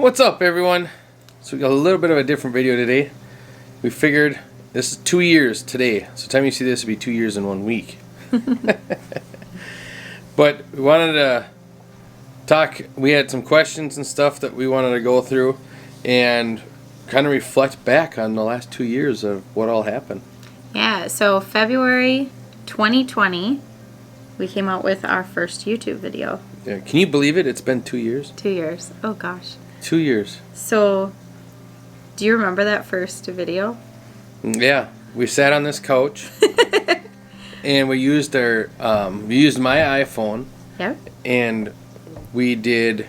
What's up, everyone? So we got a little bit of a different video today. We figured this is 2 years today. So the time you see this will be 2 years in 1 week. But we wanted to talk. We had some questions and stuff that we wanted to go through and kind of reflect back on the last 2 years of what all happened. Yeah, so February 2020, we came out with our first YouTube video. Yeah, can you believe it? It's been 2 years. 2 years. Oh gosh. 2 years. So, do you remember that first video? Yeah, we sat on this couch and we used my iPhone. Yep. And we did.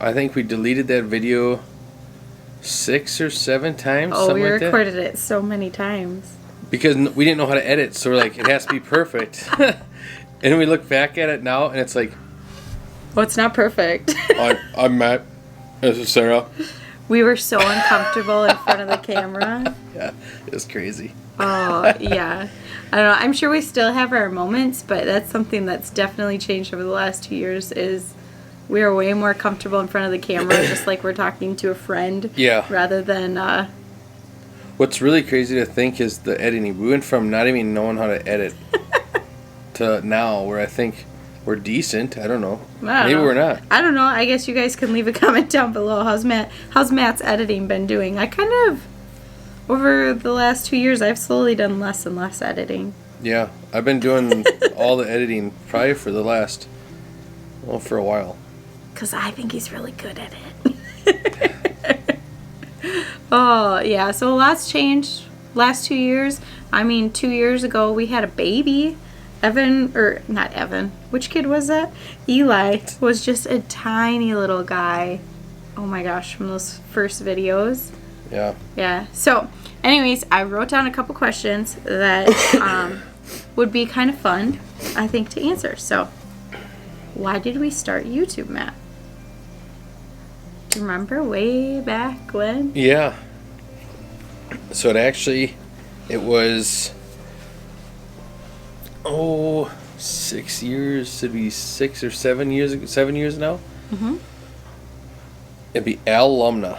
I think we deleted that video 6 or 7 times. Oh, we like recorded it so many times. Because we didn't know how to edit, so we're like, it has to be perfect. And we look back at it now, and it's like, well, it's not perfect. I'm Matt. This is Sarah. We were so uncomfortable in front of the camera. Yeah, it was crazy. Oh, yeah. I don't know. I'm sure we still have our moments, but that's something that's definitely changed over the last 2 years is we are way more comfortable in front of the camera, just like we're talking to a friend. Yeah. Rather than... What's really crazy to think is the editing. We went from not even knowing how to edit to now where I think we're decent. I don't know. Maybe we're not. I don't know. I guess you guys can leave a comment down below. How's Matt's editing been doing? I kind of, over the last 2 years, I've slowly done less and less editing. Yeah, I've been doing all the editing probably for the last, for a while. Because I think he's really good at it. Oh, yeah. So a lot's changed last 2 years. I mean, 2 years ago, we had a baby. Not Evan. Which kid was that? Eli was just a tiny little guy. Oh my gosh, from those first videos. Yeah. Yeah. So, anyways, I wrote down a couple questions that would be kind of fun, I think, to answer. So, why did we start YouTube, Matt? Do you remember way back when? Yeah. So it was 6 years. It'd be 6 or 7 years. 7 years now. Mm-hmm. It'd be Al Lumna.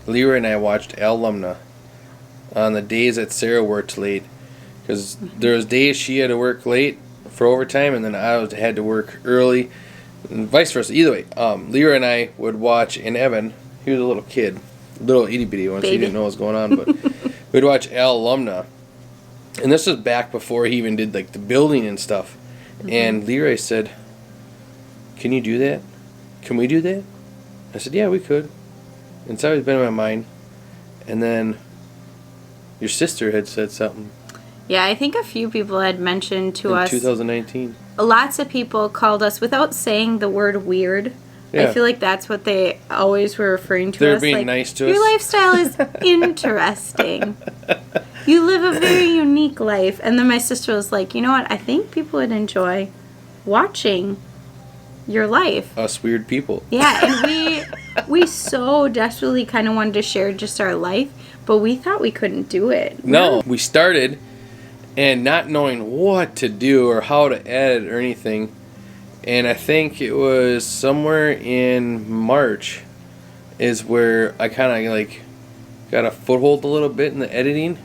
Leroy and I watched Al Lumna on the days that Sarah worked late, because there was days she had to work late for overtime, and then I had to work early, and vice versa. Either way, Leroy and I would watch, and Evan, he was a little kid, little itty bitty one, so he didn't know what was going on, but we'd watch Al Lumna. And this was back before he even did like the building and stuff. Mm-hmm. And Leroy said, "Can you do that? Can we do that?" I said, "Yeah, we could." And it's always been in my mind. And then your sister had said something. Yeah, I think a few people had mentioned to us. 2019. Lots of people called us without saying the word weird. Yeah. I feel like that's what they always were referring to. They're being nice to us. Your lifestyle is interesting. You live a very unique life. And then my sister was like, you know what? I think people would enjoy watching your life. Us weird people. Yeah, and we so desperately kind of wanted to share just our life, but we thought we couldn't do it. No, we started and not knowing what to do or how to edit or anything. And I think it was somewhere in March is where I kind of like got a foothold a little bit in the editing.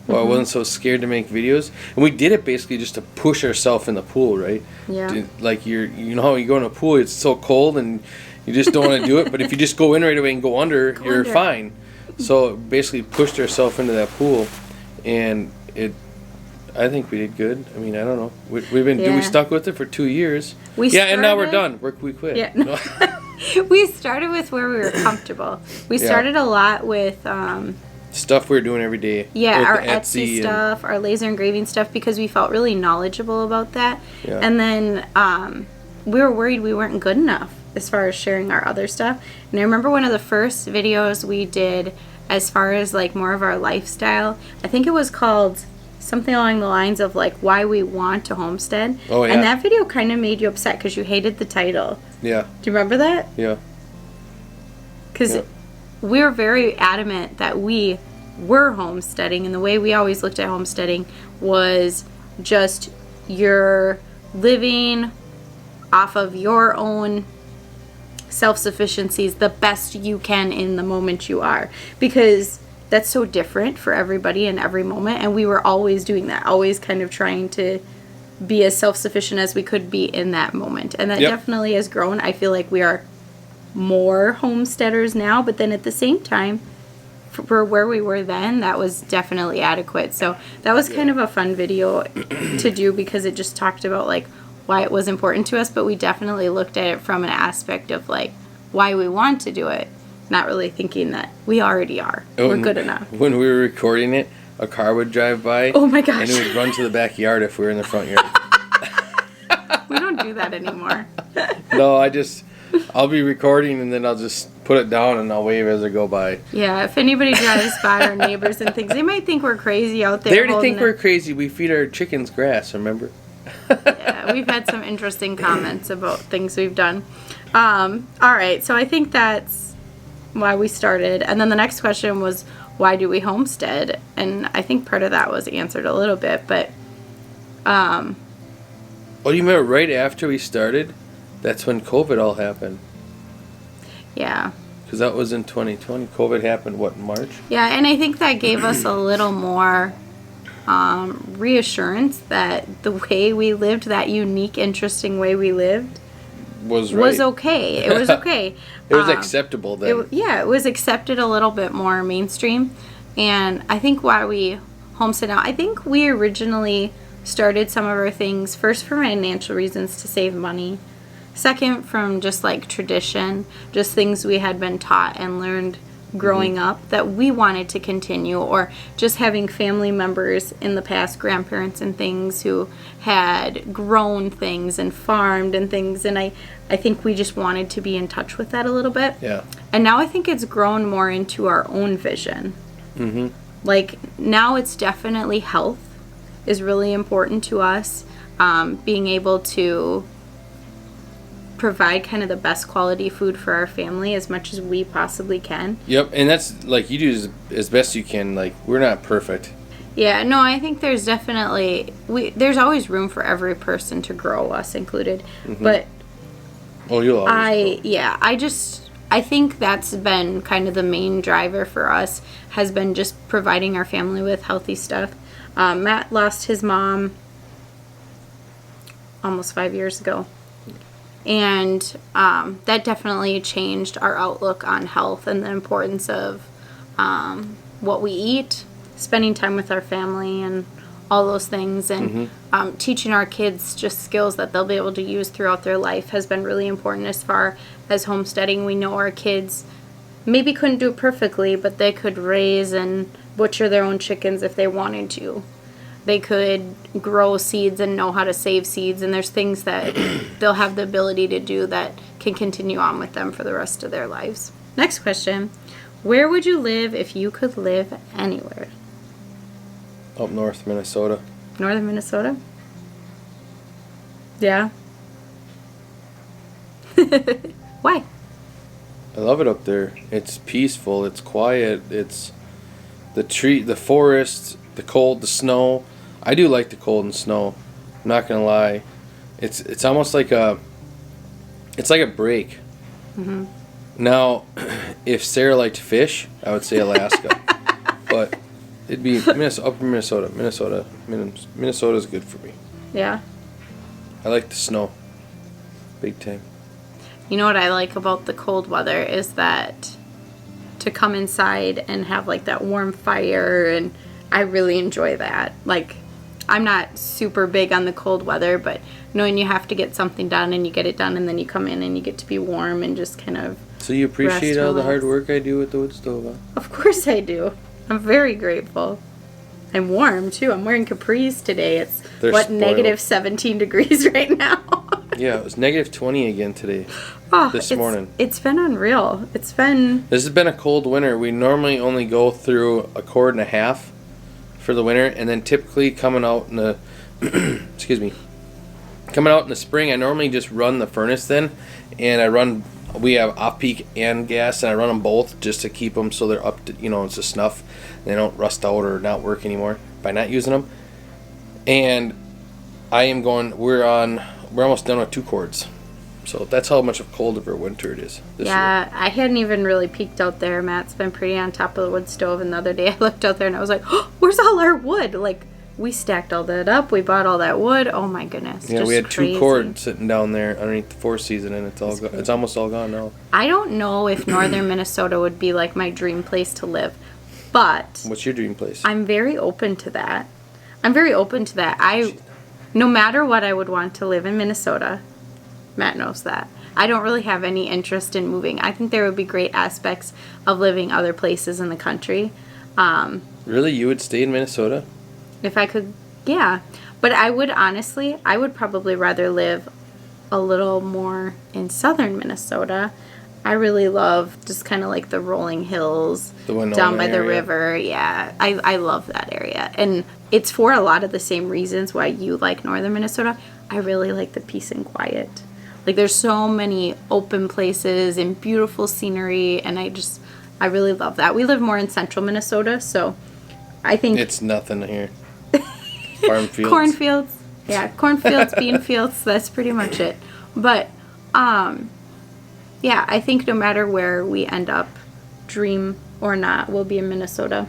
Well, I wasn't so scared to make videos, and we did it basically just to push ourselves in the pool, right? Yeah. Like you know how you go in a pool, it's so cold, and you just don't want to do it. But if you just go in right away and go under, you're fine. So basically, pushed ourselves into that pool, and I think we did good. I mean, I don't know. We stuck with it for 2 years. And now we're done. We quit. Yeah. No. We started with where we were comfortable. We started a lot with. Stuff we were doing every day. Yeah, our Etsy stuff, our laser engraving stuff, because we felt really knowledgeable about that. Yeah. And then we were worried we weren't good enough as far as sharing our other stuff. And I remember one of the first videos we did as far as like more of our lifestyle, I think it was called something along the lines of like why we want to homestead. Oh, yeah. And that video kind of made you upset because you hated the title. Yeah. Do you remember that? Yeah. Because we were very adamant that we were homesteading, and the way we always looked at homesteading was just you're living off of your own self-sufficiency is the best you can in the moment you are, because that's so different for everybody in every moment. And we were always doing that, always kind of trying to be as self-sufficient as we could be in that moment. And that definitely has grown. I feel like we are more homesteaders now, but then at the same time, for where we were then, that was definitely adequate. So that was kind of a fun video to do, because it just talked about like why it was important to us, but we definitely looked at it from an aspect of like why we want to do it, not really thinking that we already are. We're good enough. When we were recording it, a car would drive by. Oh my gosh. And it would run to the backyard if we were in the front yard. We don't do that anymore. No, I'll be recording and then I'll just put it down and I'll wave as I go by. Yeah, if anybody drives by, our neighbors and things, they might think we're crazy out there. They already think we're crazy. We feed our chickens grass, remember? Yeah, we've had some interesting comments about things we've done. All right, so I think that's why we started. And then the next question was, why do we homestead? And I think part of that was answered a little bit, but... Oh, you remember right after we started? That's when COVID all happened. Yeah. Because that was in 2020. COVID happened, what, in March? Yeah, and I think that gave us a little more reassurance that the way we lived, that unique, interesting way we lived, was right. Was okay. It was okay. It was acceptable then. It was accepted a little bit more mainstream. And I think why we homestead now, I think we originally started some of our things, first for financial reasons to save money. Second, from just like tradition, just things we had been taught and learned growing up that we wanted to continue, or just having family members in the past, grandparents and things, who had grown things and farmed and things. And I think we just wanted to be in touch with that a little bit. Yeah. And now I think it's grown more into our own vision. Mm-hmm. Like now it's definitely health is really important to us. Being able to provide kind of the best quality food for our family as much as we possibly can. Yep, and that's like you do as best you can. Like, we're not perfect. Yeah, no, I think there's definitely there's always room for every person to grow, us included. Mm-hmm. But you'll always grow. I think that's been kind of the main driver for us, has been just providing our family with healthy stuff. Matt lost his mom almost 5 years ago. And that definitely changed our outlook on health and the importance of what we eat, spending time with our family, and all those things. And teaching our kids just skills that they'll be able to use throughout their life has been really important. As far as homesteading, we know our kids maybe couldn't do it perfectly, but they could raise and butcher their own chickens if they wanted to. They could grow seeds and know how to save seeds, and there's things that they'll have the ability to do that can continue on with them for the rest of their lives. Next question. Where would you live if you could live anywhere? Up north, Minnesota. Northern Minnesota? Yeah. Why? I love it up there. It's peaceful, it's quiet, it's the forest, the cold, the snow. I do like the cold and snow. I'm not gonna lie. It's almost like a break. Mm-hmm. Now, if Sarah liked fish, I would say Alaska, but it'd be upper Minnesota. Minnesota's good for me. Yeah. I like the snow. Big time. You know what I like about the cold weather is that to come inside and have like that warm fire, and I really enjoy that. Like, I'm not super big on the cold weather, but knowing you have to get something done and you get it done, and then you come in and you get to be warm and just kind of So you appreciate all the hard work I do with the wood stove, huh? Of course I do. I'm very grateful. I'm warm too. I'm wearing capris today. It's negative 17 degrees right now. Yeah, it was negative 20 again today. This morning. It's been unreal. This has been a cold winter. We normally only go through a cord and a half for the winter, and then typically coming out in the coming out in the spring, I normally just run the furnace then, and we have off-peak and gas, and I run them both just to keep them so they're up to, it's a snuff. They don't rust out or not work anymore by not using them. And we're almost done with 2 cords. So that's how much of cold of a winter it is this year. I hadn't even really peeked out there. Matt's been pretty on top of the wood stove, and the other day I looked out there and I was like, oh, where's all our wood? Like, we stacked all that up. We bought all that wood. Oh my goodness. Yeah, just we had crazy. 2 cords sitting down there underneath the 4 season, and it's almost all gone now. I don't know if northern Minnesota would be like my dream place to live, but What's your dream place? I'm very open to that. No matter what, I would want to live in Minnesota. Matt knows that. I don't really have any interest in moving. I think there would be great aspects of living other places in the country. Really? You would stay in Minnesota? If I could, yeah. But I would probably rather live a little more in southern Minnesota. I really love just kind of like the rolling hills down by the river. Yeah, I love that area. And it's for a lot of the same reasons why you like northern Minnesota. I really like the peace and quiet. Like, there's so many open places and beautiful scenery, and I really love that. We live more in central Minnesota, so I think... It's nothing here. Farm fields. Cornfields. Yeah, cornfields, bean fields, that's pretty much it. But, yeah, I think no matter where we end up, dream or not, we'll be in Minnesota.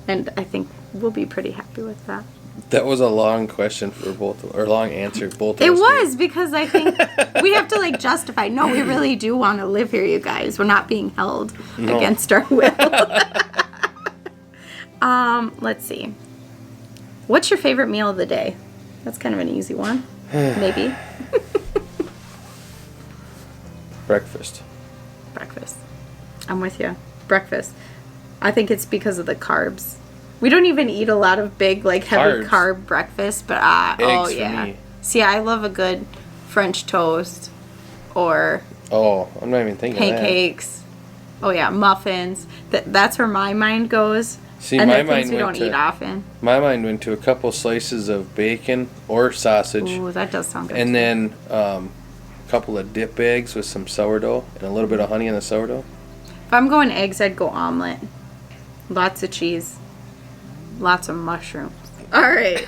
And I think we'll be pretty happy with that. That was a long question for both, or long answer both of us. It was, because I think we have to, like, justify. No, we really do want to live here, you guys. We're not being held against our will. Let's see. What's your favorite meal of the day? That's kind of an easy one. Maybe. Breakfast. I'm with you. Breakfast. I think it's because of the carbs. We don't even eat a lot of big, like, heavy carb breakfast, but Eggs for me. See, I love a good French toast or I'm not even thinking pancakes. Oh yeah, muffins. That's where my mind goes. See, and my things mind we don't eat often. My mind went to a couple slices of bacon or sausage. Ooh, that does sound good. And then a couple of dip eggs with some sourdough and a little bit of honey in the sourdough. If I'm going eggs, I'd go omelet. Lots of cheese. Lots of mushrooms. All right.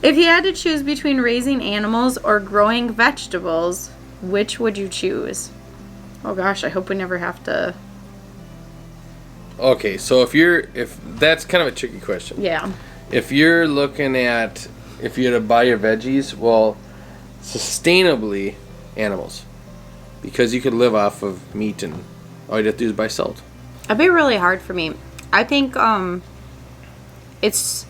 If you had to choose between raising animals or growing vegetables, which would you choose? Oh gosh, I hope we never have to. Okay, so if that's kind of a tricky question. Yeah. If you're looking at, if you had to buy your veggies, well, sustainably animals, because you could live off of meat and all you have to do is buy salt. It'd be really hard for me. I think it's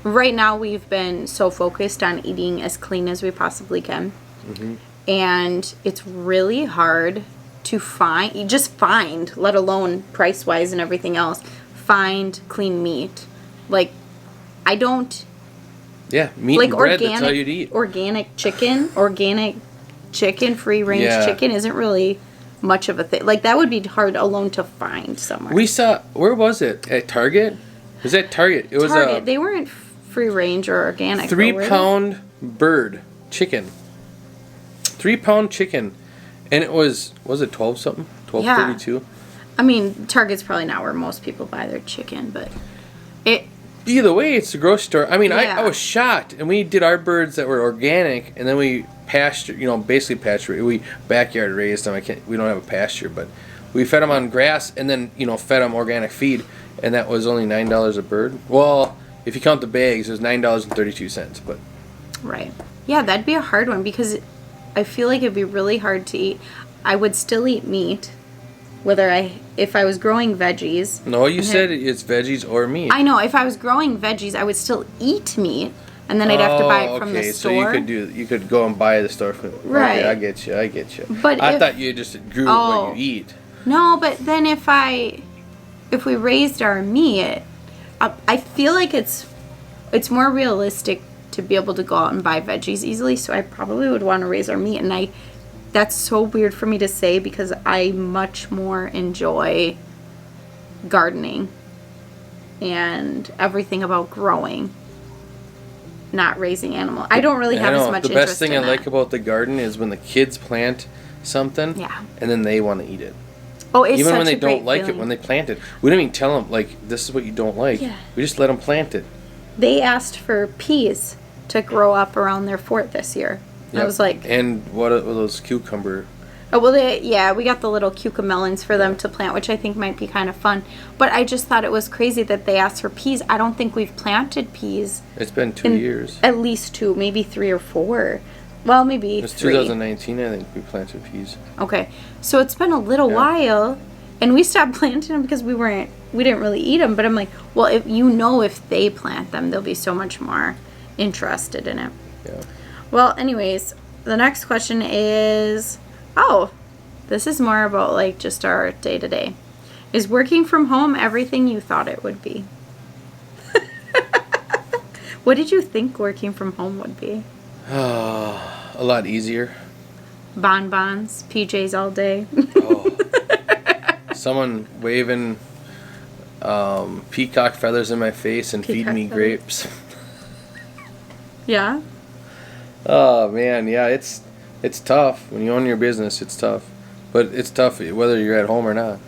right now we've been so focused on eating as clean as we possibly can. Mm-hmm. And it's really hard to find, let alone price-wise and everything else, find clean meat. Like, I don't... Yeah, meat like and bread, that's all you'd eat. Organic chicken, free-range chicken isn't really much of a thing. Like, that would be hard alone to find somewhere. We saw, where was it? At Target? It was at Target. It was Target. They weren't free-range or organic. 3-pound bird chicken. 3-pound chicken. And it was it 12 something? 12.32? Yeah. I mean, Target's probably not where most people buy their chicken, but it... Either way, it's the grocery store. I mean, I was shocked. And we did our birds that were organic, and then we basically pasture. We backyard raised them. We don't have a pasture, but we fed them on grass and then, fed them organic feed, and that was only $9 a bird. Well, if you count the bags, it was $9.32, but... Right. Yeah, that'd be a hard one because I feel like it'd be really hard to eat. I would still eat meat, if I was growing veggies. No, you said it's veggies or meat. I know. If I was growing veggies, I would still eat meat, and then I'd have to buy it from the store. So you could go and buy the store from. Right. Okay, I get you. But I thought you just grew what you eat. No, but then if we raised our meat, I feel like it's more realistic to be able to go out and buy veggies easily. So I probably would want to raise our meat, and that's so weird for me to say because I much more enjoy gardening and everything about growing, not raising animals. I don't really have as much interest in that. The best thing I like about the garden is when the kids plant something and then they want to eat it. Oh, it's even such when they a great don't like feeling. It, when they plant it. We don't even tell them, like, this is what you don't like. Yeah. We just let them plant it. They asked for peas to grow up around their fort this year. Yep. I was like... And what are those cucumber... Oh, well, we got the little cucamelons for them to plant, which I think might be kind of fun. But I just thought it was crazy that they asked for peas. I don't think we've planted peas. It's been 2 years. At least 2, maybe 3 or 4. Well, maybe 3. It's 2019, I think, we planted peas. Okay. So it's been a little while, and we stopped planting them because we didn't really eat them. But I'm like, well, if they plant them, they'll be so much more interested in it. Yeah. Well, anyways, the next question is... Oh, this is more about like just our day-to-day. Is working from home everything you thought it would be? What did you think working from home would be? A lot easier. Bonbons, PJs all day. Oh. Someone waving peacock feathers in my face and feeding me grapes. Yeah? Oh, man, yeah, it's tough. When you own your business, it's tough. But it's tough whether you're at home or not.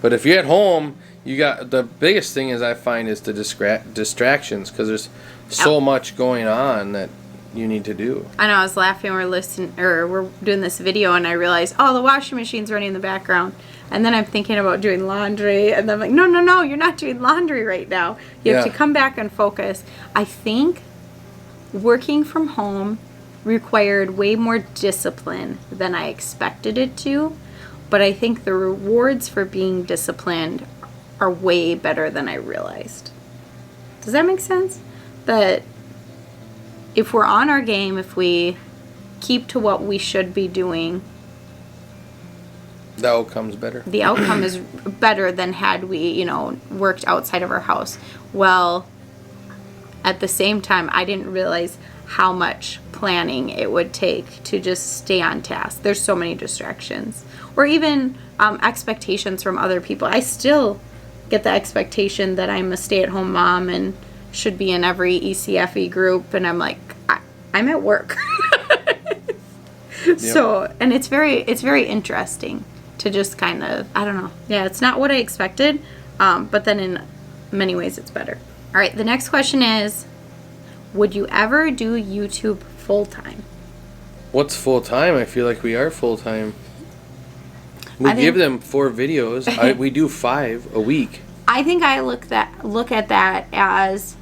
But if you're at home, you got the biggest thing is I find is the distractions because there's so much going on that you need to do. I know. I was laughing. We're doing this video, and I realized, the washing machine's running in the background. And then I'm thinking about doing laundry, and then I'm like, no, you're not doing laundry right now. You have to come back and focus. I think working from home required way more discipline than I expected it to, but I think the rewards for being disciplined are way better than I realized. Does that make sense? That if we're on our game, if we keep to what we should be doing, the outcome's better. The outcome is better than had we, worked outside of our house. Well, at the same time, I didn't realize how much planning it would take to just stay on task. There's so many distractions. Or even expectations from other people. I still get the expectation that I'm a stay-at-home mom and should be in every ECFE group, and I'm like, I'm at work. Yep. So, and it's very interesting to just kind of, I don't know. Yeah, it's not what I expected, but then in many ways it's better. All right, the next question is, would you ever do YouTube full-time? What's full-time? I feel like we are full-time. We give them 4 videos. We do 5 a week. I think I look at that as,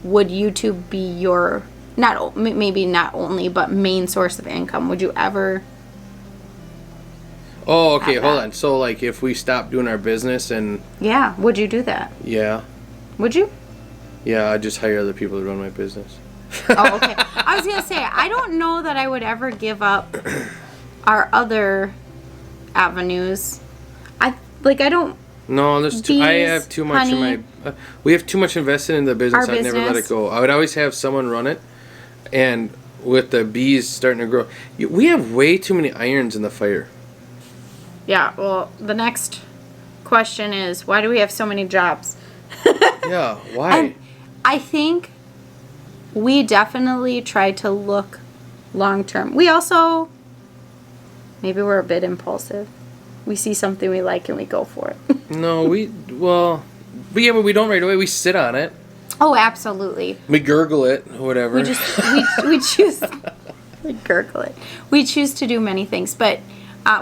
would YouTube be your, maybe not only, but main source of income? Would you ever... Oh, okay, hold on. So, like, if we stop doing our business and... Yeah, would you do that? Yeah. Would you? Yeah, I'd just hire other people to run my business. Oh, okay. I was going to say, I don't know that I would ever give up our other avenues. I don't... No, I have too much in my... we have too much invested in the business. I'd never let it go. I would always have someone run it, and with the bees starting to grow... We have way too many irons in the fire. Yeah, well, the next question is, why do we have so many jobs? Yeah, why? And I think we definitely try to look long term. We also, maybe we're a bit impulsive. We see something we like and we go for it. No, but we don't right away. We sit on it. Oh, absolutely. We gurgle it, whatever. We choose, we gurgle it. We choose to do many things, but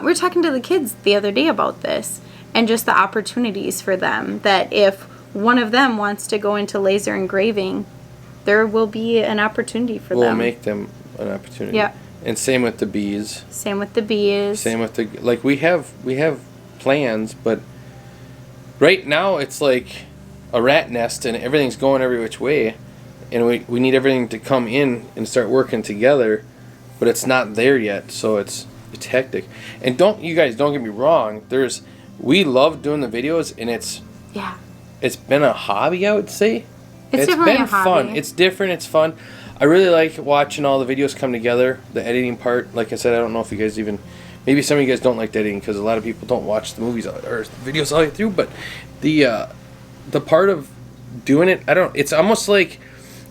we were talking to the kids the other day about this and just the opportunities for them, that if one of them wants to go into laser engraving, there will be an opportunity for them. We'll make them an opportunity. Yeah. And same with the bees. Same with the bees. Same with the, like, we have plans, but right now it's like a rat nest and everything's going every which way, and we need everything to come in and start working together, but it's not there yet, so it's hectic. And don't get me wrong, we love doing the videos, and it's been a hobby, I would say. It's definitely been a hobby. fun. It's different. It's fun. I really like watching all the videos come together. The editing part, like I said, I don't know if you guys even... Maybe some of you guys don't like the editing because a lot of people don't watch the movies or videos all the way through. But the part of doing it, it's almost like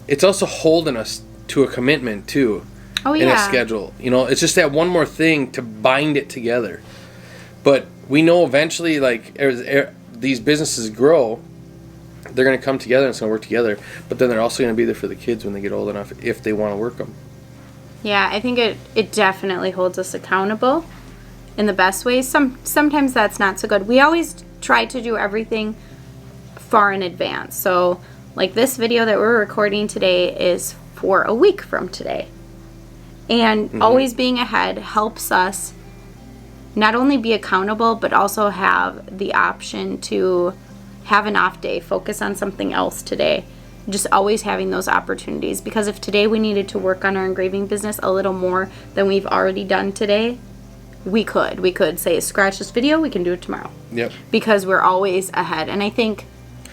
it's also holding us to a commitment too. Oh, yeah. In a schedule. It's just that one more thing to bind it together. But we know eventually, like, as these businesses grow, they're going to come together and it's going to work together. But then they're also going to be there for the kids when they get old enough, if they want to work them. Yeah, I think it definitely holds us accountable in the best ways. Sometimes that's not so good. We always try to do everything far in advance. So, like this video that we're recording today is for a week from today. And always being ahead helps us not only be accountable, but also have the option to have an off day, focus on something else today. Just always having those opportunities. Because if today we needed to work on our engraving business a little more than we've already done today, we could say, scratch this video, we can do it tomorrow. Yep. Because we're always ahead. And I think,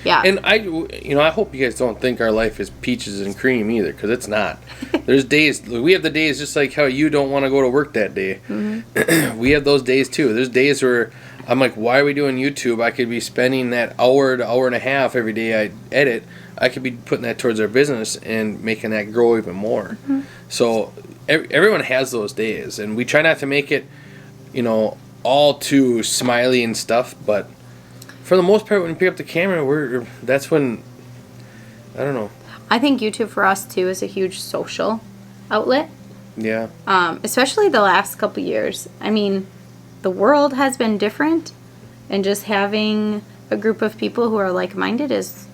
yeah. And I hope you guys don't think our life is peaches and cream either, because it's not. There's days, we have the days just like how you don't want to go to work that day. We have those days too. There's days where I'm like, why are we doing YouTube? I could be spending that hour to hour and a half every day I edit. I could be putting that towards our business and making that grow even more. So everyone has those days, and we try not to make it, all too smiley and stuff, but for the most part, when we pick up the camera, that's when, I don't know. I think YouTube for us too is a huge social outlet. Yeah. Especially the last couple years. I mean, the world has been different, and just having a group of people who are like-minded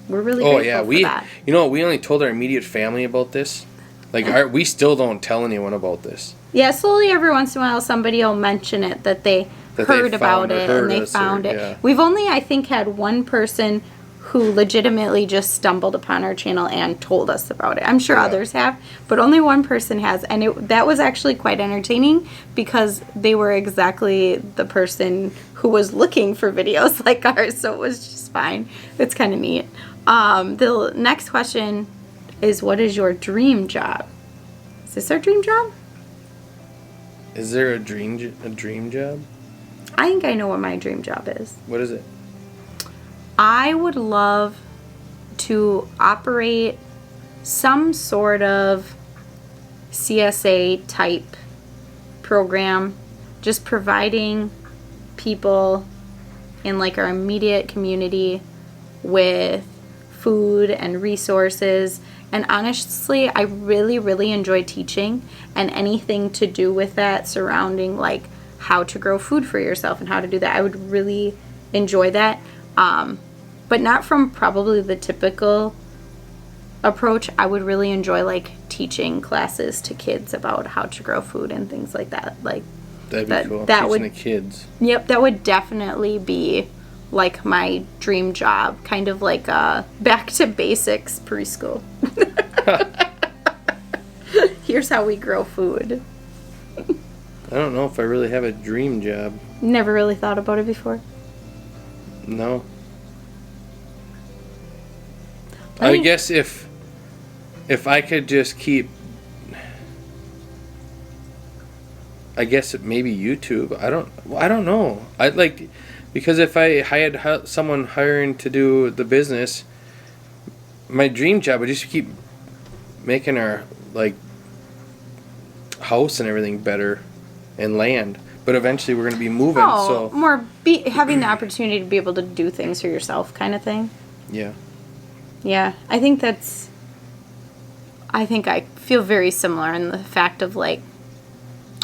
we're really grateful for that. We only told our immediate family about this. Like, we still don't tell anyone about this. Yeah, slowly every once in a while somebody will mention it, that they heard about it and they found it. Yeah. We've only, I think, had one person who legitimately just stumbled upon our channel and told us about it. I'm sure others have, but only one person has. And that was actually quite entertaining, because they were exactly the person who was looking for videos like ours, so it was just fine. It's kind of neat. The next question is, what is your dream job? Is this our dream job? Is there a dream job? I think I know what my dream job is. What is it? I would love to operate some sort of CSA type program, just providing people in like our immediate community with food and resources. And honestly, I really, really enjoy teaching, and anything to do with that surrounding like how to grow food for yourself and how to do that. I would really enjoy that. But not from probably the typical approach. I would really enjoy like teaching classes to kids about how to grow food and things like that. Like that'd be cool. Teaching the kids. Yep, that would definitely be like my dream job, kind of like a back to basics preschool. Here's how we grow food. I don't know if I really have a dream job. Never really thought about it before? No. I guess if I could just keep, I guess maybe YouTube. I don't know. I'd like, because if I had someone hiring to do the business, my dream job would just keep making our like house and everything better and land. But eventually we're going to be moving. So more having the opportunity to be able to do things for yourself kind of thing. Yeah. Yeah, I think I feel very similar in the fact of like,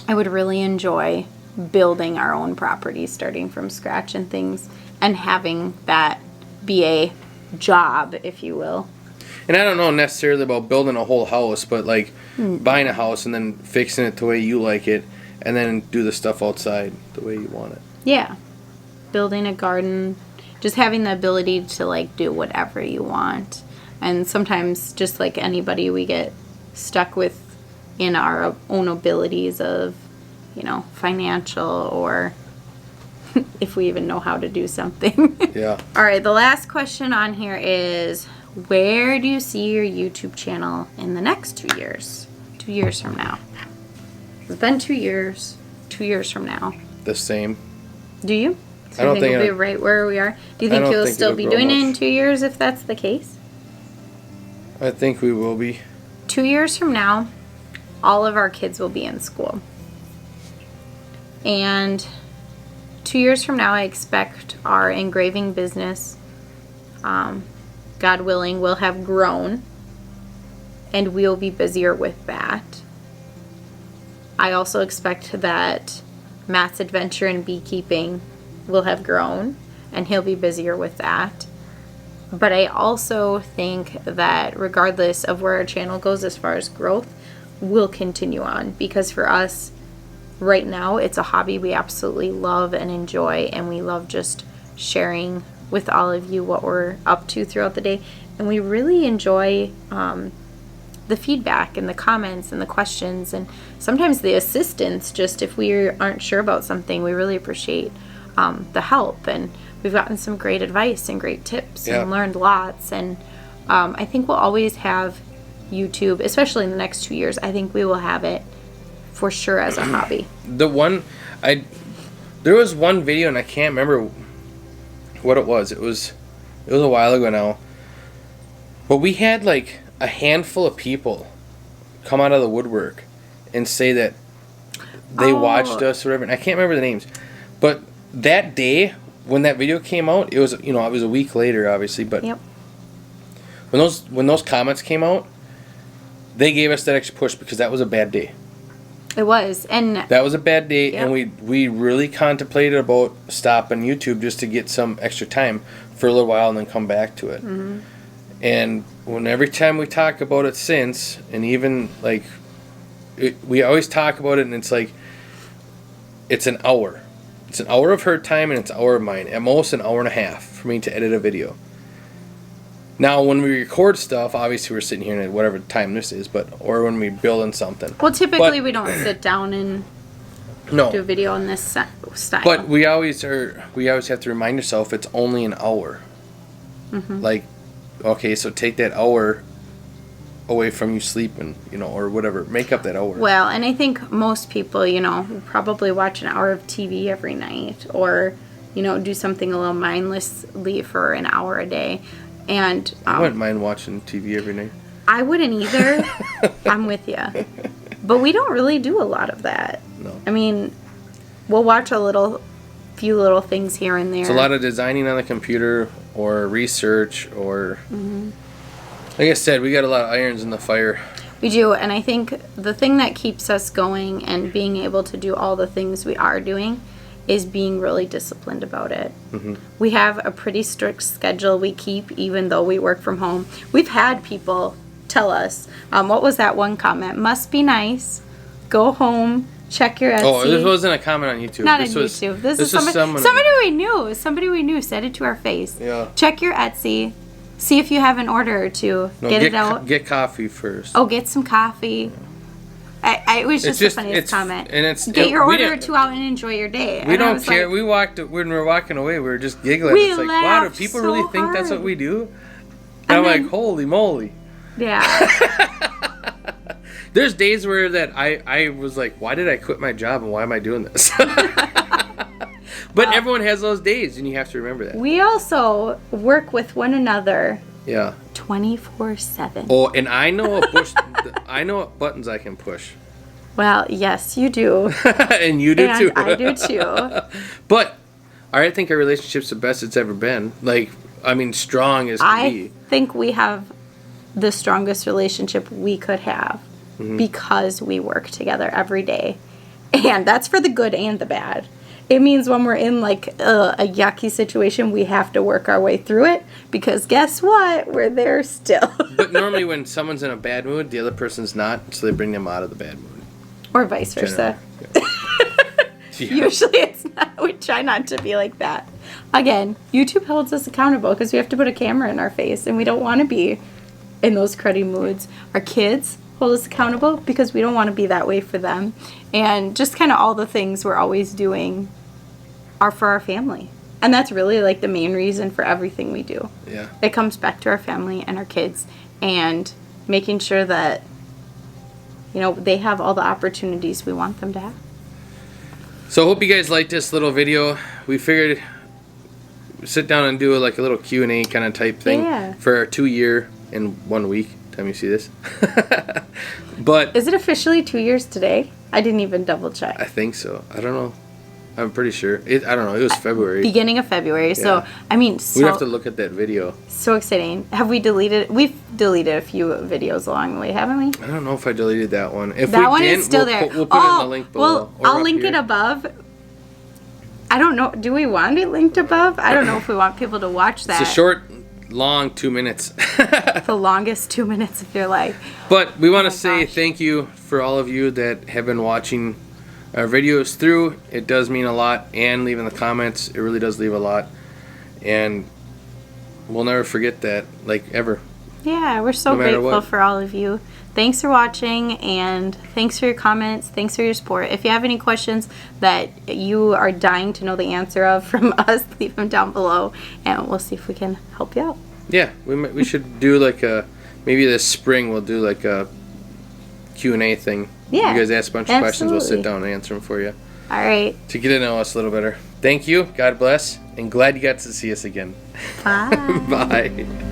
I would really enjoy building our own property, starting from scratch and things, and having that be a job, if you will. And I don't know necessarily about building a whole house, but like buying a house and then fixing it the way you like it, and then do the stuff outside the way you want it. Yeah. Building a garden, just having the ability to like do whatever you want. And sometimes, just like anybody, we get stuck with in our own abilities of, financial, or if we even know how to do something. Yeah. All right, the last question on here is, where do you see your YouTube channel in the next 2 years? 2 years from now. It's been 2 years. 2 years from now. The same. Do you? So I don't you think think we'll be right where we are? Do you think you'll still be doing it in 2 years if that's the case? I think we will be. 2 years from now, all of our kids will be in school. And 2 years from now, I expect our engraving business, God willing, will have grown, and we'll be busier with that. I also expect that Matt's adventure in beekeeping will have grown, and he'll be busier with that. But I also think that regardless of where our channel goes as far as growth, we'll continue on. Because for us, right now, it's a hobby we absolutely love and enjoy, and we love just sharing with all of you what we're up to throughout the day. And we really enjoy the feedback and the comments and the questions, and sometimes the assistance. Just if we aren't sure about something, we really appreciate the help, and we've gotten some great advice and great tips and learned lots. And I think we'll always have YouTube, especially in the next 2 years. I think we will have it for sure as a hobby. There was one video, and I can't remember what it was. It was a while ago now, but we had like a handful of people come out of the woodwork and say that they watched us or whatever. And I can't remember the names, but that day when that video came out, it was, it was a week later, obviously, but when those comments came out, they gave us that extra push because that was a bad day. It was, and that was a bad day, and we really contemplated about stopping YouTube just to get some extra time for a little while and then come back to it. Mm-hmm. And every time we talk about it since, and even like we always talk about it, and it's like it's an hour. It's an hour of her time and it's an hour of mine. At most an hour and a half for me to edit a video. Now, when we record stuff, obviously we're sitting here at whatever time this is, or when we're building something. Well, typically we don't sit down and do a video on this style. But we always have to remind yourself it's only an hour. Mm-hmm. Like, okay, so take that hour away from you sleeping, or whatever. Make up that hour. Well, and I think most people, probably watch an hour of TV every night, or, do something a little mindlessly for an hour a day. And I wouldn't mind watching TV every night. I wouldn't either. I'm with you. But we don't really do a lot of that. No. I mean, we'll watch few little things here and there. It's a lot of designing on the computer or research or... Like I said, we got a lot of irons in the fire. We do, and I think the thing that keeps us going and being able to do all the things we are doing is being really disciplined about it. Mm-hmm. We have a pretty strict schedule we keep, even though we work from home. We've had people tell us, what was that one comment? Must be nice. Go home, check your Etsy. Oh, this wasn't a comment on YouTube. Not on YouTube. This is somebody we knew. Somebody we knew said it to our face. Yeah. Check your Etsy. See if you have an order or two. Get it out. Get coffee first. Oh, get some coffee. It was just the funniest comment. And get your order or two out and enjoy your day. We don't care. When we were walking away, we were just giggling. It's like, wow, do people really think that's what we do? And I'm like, holy moly. Yeah. There's days where that I was like, why did I quit my job and why am I doing this? But everyone has those days, and you have to remember that. We also work with one another. Yeah. 24/7. Oh, and I know what buttons I can push. Well, yes, you do. And you do too. I do too. But I think our relationship's the best it's ever been. Like, I mean, strong as can be. I think we have the strongest relationship we could have because we work together every day. And that's for the good and the bad. It means when we're in like a yucky situation, we have to work our way through it because guess what? We're there still. But normally when someone's in a bad mood, the other person's not, so they bring them out of the bad mood. Or vice versa. Yeah. Usually it's not. We try not to be like that. Again, YouTube holds us accountable because we have to put a camera in our face and we don't want to be in those cruddy moods. Our kids hold us accountable because we don't want to be that way for them. And just kind of all the things we're always doing are for our family. And that's really like the main reason for everything we do. Yeah. It comes back to our family and our kids and making sure that, they have all the opportunities we want them to have. So I hope you guys liked this little video. We figured sit down and do a little Q&A kind of type thing for our 2 year in 1 week. Time you see this. But is it officially 2 years today? I didn't even double check. I think so. I don't know. I'm pretty sure. I don't know. It was February. Beginning of February. So, I mean, we'd have to look at that video. So exciting. Have we deleted? We've deleted a few videos along the way, haven't we? I don't know if I deleted that one. If that we one didn't, is still there. We'll put it in the link below. Well, I'll link it above. I don't know. Do we want it linked above? I don't know if we want people to watch that. It's a short, long 2 minutes. The longest 2 minutes of your life. But we want to say thank you for all of you that have been watching our videos through. It does mean a lot, and leaving the comments, it really does leave a lot, and we'll never forget that, like, ever. Yeah, we're so grateful for all of you. Thanks for watching, and thanks for your comments. Thanks for your support. If you have any questions that you are dying to know the answer of from us, leave them down below, and we'll see if we can help you out. Yeah, we should do like maybe this spring we'll do like a Q&A thing. Yeah, you guys ask a bunch of questions, we'll sit down and answer them for you. All right. To get to know us a little better. Thank you. God bless. And glad you got to see us again. Bye. Bye.